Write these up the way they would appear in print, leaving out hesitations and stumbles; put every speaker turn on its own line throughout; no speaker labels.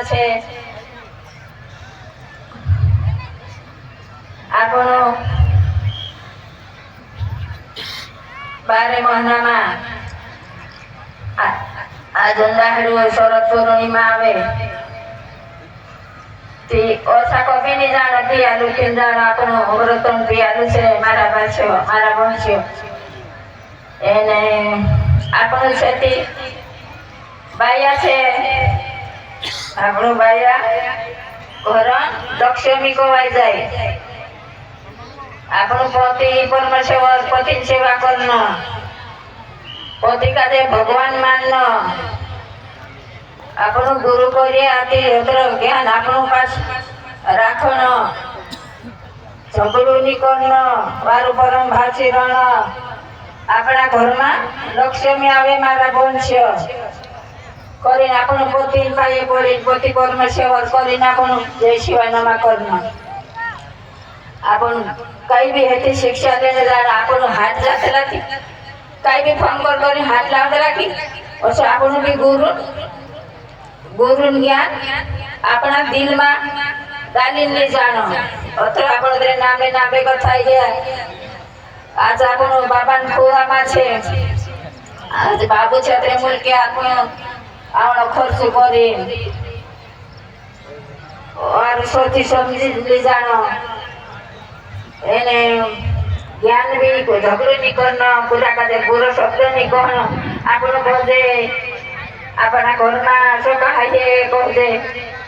છે આપણો 12 મહિનામાં આ જંદાહડું શરદ પૂર્ણિમા આવે તે ઓછા કોપી ની જાણ પીયાલું કે જાણ આપણું વ્રતન પીયાલું છે મારા ભાઈઓ મારા વંશીઓ એને આપણું છેતી બાયા છે આપણું બાયા ઘર લક્ષ્મી કવાઈ જાય આપણું પતિ પરમેશ્વર પતિ સેવા કરનો પતિ કાજે ભગવાન માનનો આપણું ગુરુ કરીએ આથી જ્ઞાન આપણું પાસ રાખવાનો ઝઘડું નીકળનો વારું પરમ ભાસી રણ આપણા ઘરમાં લક્ષ્મી આવે મારા વંશ્ય કરીને આપણું પોતી પાયે પડી પોતી પરમેશ્વર કરીને આપણું જય શિવાય નમા કરનો આપણું કઈ બી હતી શિક્ષા લઈને આપણું હાથ જાતે રાખી કઈ બી ફોન કરી હાથ લાવતા રાખી પછી આપણું બી ગુરુ જ્ઞાન આપણા દિલમાં ગાલી લઈ જાણો અત્ર આપણો નામે નામે કથાઈ ગયા આજ આપણું બાબાના ખોળામાં છે આજ બાબુ છે તે મુલકે આપણો આવડો ખર્ચ કરી વર્ષોથી સમજી લઈ જાણો એને જ્ઞાન બી કોઈ ઝઘડું નહીં કરનો પૂરા કાજે પૂરો શબ્દ નહીં કહનો આપણું કહે આપણા ઘરમાં ચોખાઈએ કહે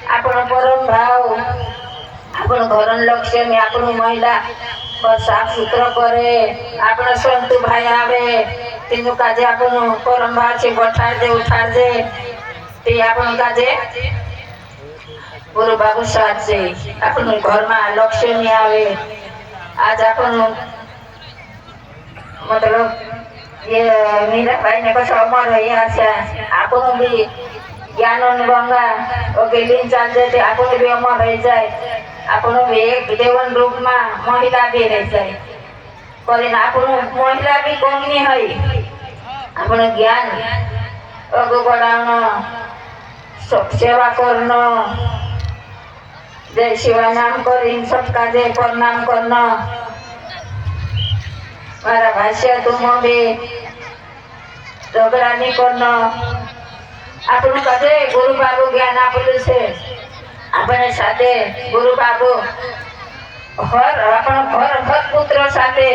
આપણો પરમ ભાવ આપણું ઘરનું લક્ષ્મી આપણું મહિલા બસ સાફ સૂત્ર કરે આપણો સંતુ ભાઈ આવે તેનું કાજે આપણું પરમ ભાવ છે બઠાડજે ઉઠાડજે તે આપણું કાજે ગુરુ બાબુ સાચે આપણું ઘરમાં લક્ષ્મી આવે આજ આપણું મતલબ એ મીરાબાઈ ને કશો અમર રહ્યા છે આપણું બી જ્ઞાન ગંગા વગેરે ચાલજે તે આપણું બી અમર રહી જાય આપણું બી એક દેવન રૂપમાં મહિલા બી રહી જાય કરીને આપણું મહિલા બી કોમની હોય આપણું જ્ઞાન અગોગડાનો સેવા કરનો જય શિવાય નામ કરીને સબકા જય પ્રણામ કરનો મારા ભાષ્ય તું બે ઝઘડા નહીં કરનો આપણું કદે ગુરુ બાબુ જ્ઞાન આપેલું છે આપણે સાથે ગુરુ બાબુ આપણો ઘર પુત્ર સાથે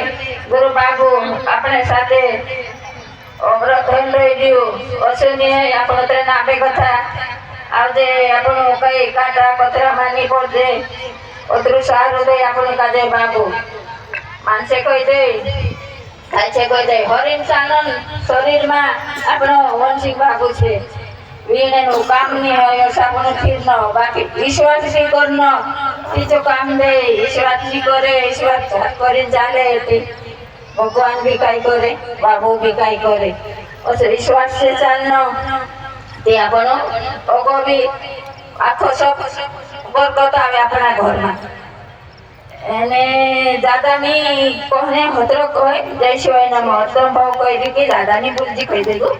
ગુરુ બાબુ આપણે સાથે અમૃત લઈ ગયું અશુની આપણો તે નામે કથા આવજે આપણું કઈ કાંટા પથરામાં નહીં પડજે અતરું સારું દે આપણું કાજે બાબુ માનસે કોઈ દે થાય છે કોઈ દે હર ઇન્સાન શરીરમાં આપણો વંશી બાબુ છે વીણેનું કામ નહીં હોય આપણું ખીરનો બાકી વિશ્વાસ નહીં કરનો બીજું કામ દે વિશ્વાસ નહીં કરે વિશ્વાસ કરીને ચાલે ભગવાન બી કાંઈ કરે બાબુ બી કાંઈ કરે પછી વિશ્વાસ છે ચાલનો તે આપણો ઓગો બી આખો સબ બરકત આવે આપણા ઘરમાં એને દાદાની કોને હતરો કહે જય શિવાય નમઃ અર્થમ ભાવ કહી દીધી દાદાની ભૂલજી કહી દીધું